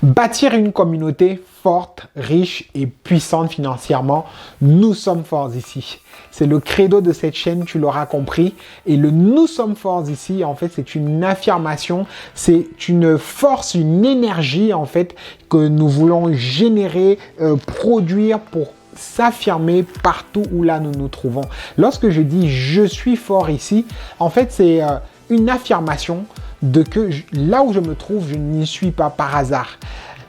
Bâtir une communauté forte, riche et puissante financièrement, nous sommes forts ici. C'est le credo de cette chaîne, tu l'auras compris. Et le nous sommes forts ici, en fait, c'est une affirmation, c'est une force, une énergie, en fait, que nous voulons générer, produire pour s'affirmer partout où là nous nous trouvons. Lorsque je dis je suis fort ici, en fait, c'est une affirmation de que là où je me trouve, je n'y suis pas par hasard.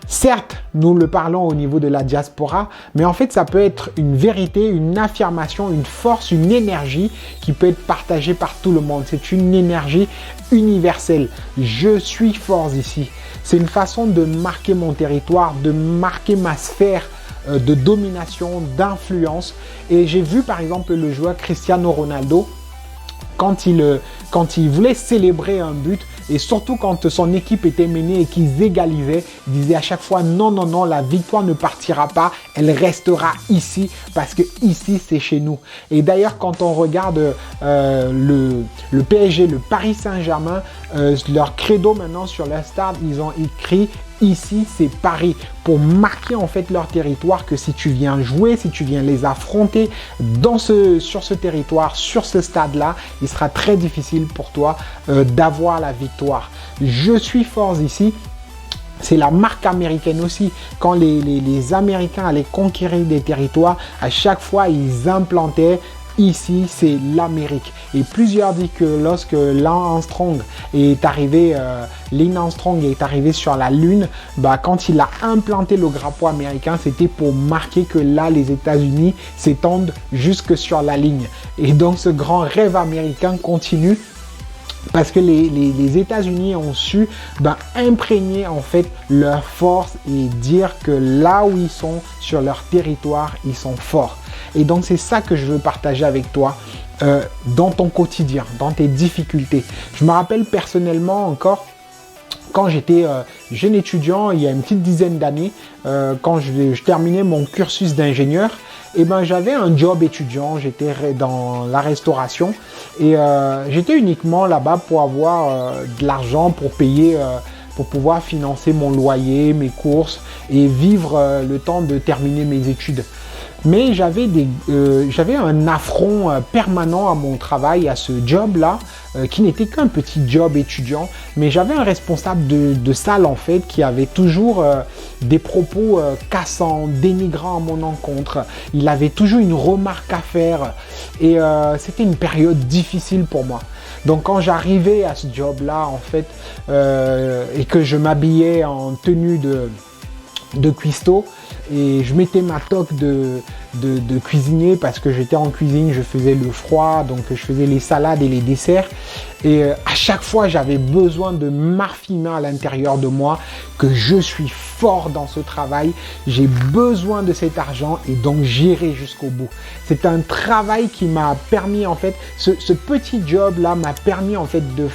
Certes, nous le parlons au niveau de la diaspora, mais en fait, ça peut être une vérité, une affirmation, une force, une énergie qui peut être partagée par tout le monde. C'est une énergie universelle. Je suis fort ici. C'est une façon de marquer mon territoire, de marquer ma sphère de domination, d'influence. Et j'ai vu par exemple le joueur Cristiano Ronaldo, quand il voulait célébrer un but, et surtout quand son équipe était menée et qu'ils égalisaient, il disait à chaque fois non, non, non, la victoire ne partira pas, elle restera ici parce que ici c'est chez nous. Et d'ailleurs quand on regarde le PSG, le Paris Saint-Germain, leur credo maintenant sur leur stade, ils ont écrit ici c'est Paris, pour marquer en fait leur territoire, que si tu viens jouer, si tu viens les affronter sur ce territoire, sur ce stade-là, il sera très difficile pour toi d'avoir la victoire. Je suis fort ici. C'est la marque américaine aussi. Quand les Américains allaient conquérir des territoires, à chaque fois, ils implantaient ici, c'est l'Amérique. Et plusieurs disent que lorsque Lance Armstrong est arrivé sur la Lune, quand il a implanté le drapeau américain, c'était pour marquer que là, les États-Unis s'étendent jusque sur la ligne. Et donc, ce grand rêve américain continue. Parce que les États-Unis ont su imprégner en fait leur force et dire que là où ils sont, sur leur territoire, ils sont forts. Et donc c'est ça que je veux partager avec toi dans ton quotidien, dans tes difficultés. Je me rappelle personnellement encore, quand j'étais jeune étudiant, il y a une petite dizaine d'années, quand je terminais mon cursus d'ingénieur, j'avais un job étudiant, j'étais dans la restauration et j'étais uniquement là-bas pour avoir de l'argent pour payer, pour pouvoir financer mon loyer, mes courses et vivre le temps de terminer mes études. Mais j'avais un affront permanent à mon travail, à ce job-là, qui n'était qu'un petit job étudiant. Mais j'avais un responsable de salle, en fait, qui avait toujours des propos cassants, dénigrants à mon encontre. Il avait toujours une remarque à faire. Et c'était une période difficile pour moi. Donc quand j'arrivais à ce job-là, en fait, et que je m'habillais en tenue de cuistot, et je mettais ma toque de cuisinier parce que j'étais en cuisine, je faisais le froid, donc je faisais les salades et les desserts. Et à chaque fois, j'avais besoin de m'affirmer à l'intérieur de moi que je suis fort dans ce travail. J'ai besoin de cet argent et donc j'irai jusqu'au bout. C'est un travail qui m'a permis, en fait, ce petit job-là m'a permis, en fait, de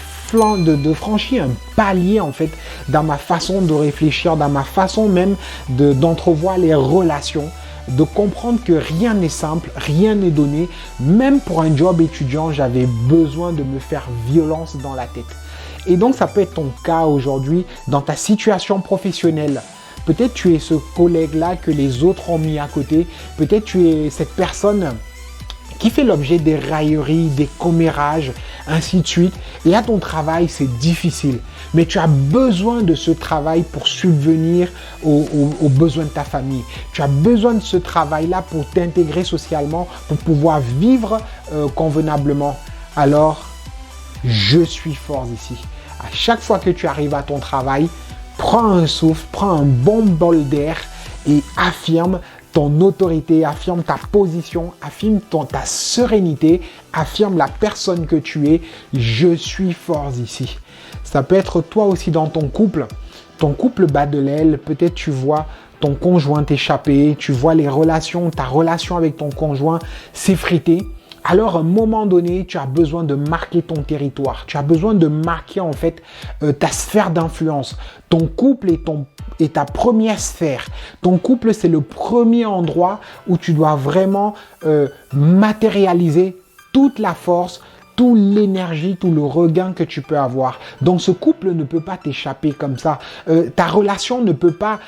franchir un palier en fait dans ma façon de réfléchir, dans ma façon même d'entrevoir les relations, de comprendre que rien n'est simple, rien n'est donné. Même pour un job étudiant, j'avais besoin de me faire violence dans la tête. Et donc ça peut être ton cas aujourd'hui dans ta situation professionnelle. Peut-être tu es ce collègue-là que les autres ont mis à côté. Peut-être tu es cette personne qui fait l'objet des railleries, des commérages, ainsi de suite. Et à ton travail, c'est difficile. Mais tu as besoin de ce travail pour subvenir aux besoins de ta famille. Tu as besoin de ce travail-là pour t'intégrer socialement, pour pouvoir vivre convenablement. Alors, je suis fort ici. À chaque fois que tu arrives à ton travail, prends un souffle, prends un bon bol d'air et affirme ton autorité, affirme ta position, affirme ta sérénité, affirme la personne que tu es. Je suis fort ici. Ça peut être toi aussi dans ton couple. Ton couple bat de l'aile. Peut-être tu vois ton conjoint t'échapper. Tu vois ta relation avec ton conjoint s'effriter. Alors, à un moment donné, tu as besoin de marquer ton territoire. Tu as besoin de marquer en fait ta sphère d'influence. Ton couple est ta première sphère. Ton couple, c'est le premier endroit où tu dois vraiment matérialiser toute la force, toute l'énergie, tout le regain que tu peux avoir. Donc ce couple ne peut pas t'échapper comme ça. Ta relation ne peut pas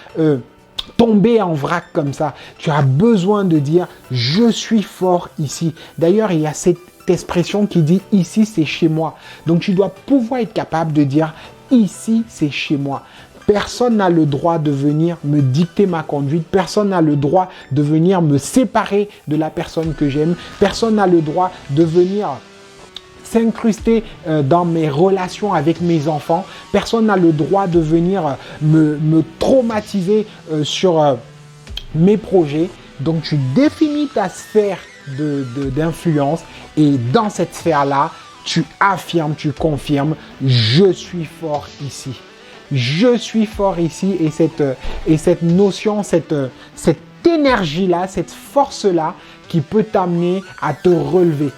tomber en vrac comme ça. Tu as besoin de dire je suis fort ici. D'ailleurs, il y a cette expression qui dit ici c'est chez moi. Donc tu dois pouvoir être capable de dire ici c'est chez moi. Personne n'a le droit de venir me dicter ma conduite. Personne n'a le droit de venir me séparer de la personne que j'aime. Personne n'a le droit de venir s'incruster dans mes relations avec mes enfants. Personne n'a le droit de venir me traumatiser sur mes projets. Donc, tu définis ta sphère d'influence et dans cette sphère-là, tu affirmes, tu confirmes, je suis fort ici. Je suis fort ici et cette notion, cette énergie-là, cette force-là qui peut t'amener à te relever.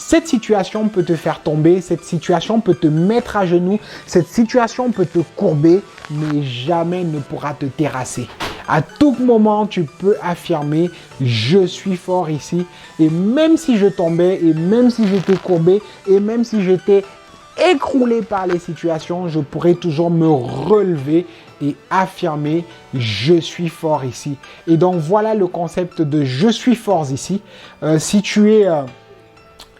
Cette situation peut te faire tomber, cette situation peut te mettre à genoux, cette situation peut te courber, mais jamais ne pourra te terrasser. À tout moment, tu peux affirmer « Je suis fort ici » et même si je tombais, et même si j'étais courbé, et même si j'étais écroulé par les situations, je pourrais toujours me relever et affirmer « Je suis fort ici ». Et donc, voilà le concept de « Je suis fort ici ». Si tu es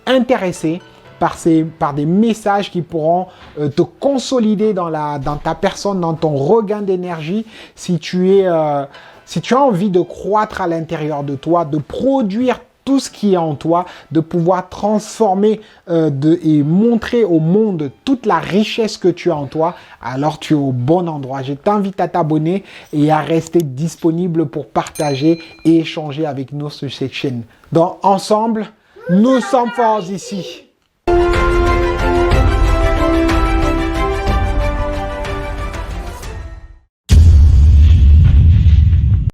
intéressé par des messages qui pourront te consolider dans ta personne, dans ton regain d'énergie, si tu as envie de croître à l'intérieur de toi, de produire tout ce qui est en toi, de pouvoir transformer et montrer au monde toute la richesse que tu as en toi, alors tu es au bon endroit. Je t'invite à t'abonner et à rester disponible pour partager et échanger avec nous sur cette chaîne. Donc ensemble, nous sommes forts ici.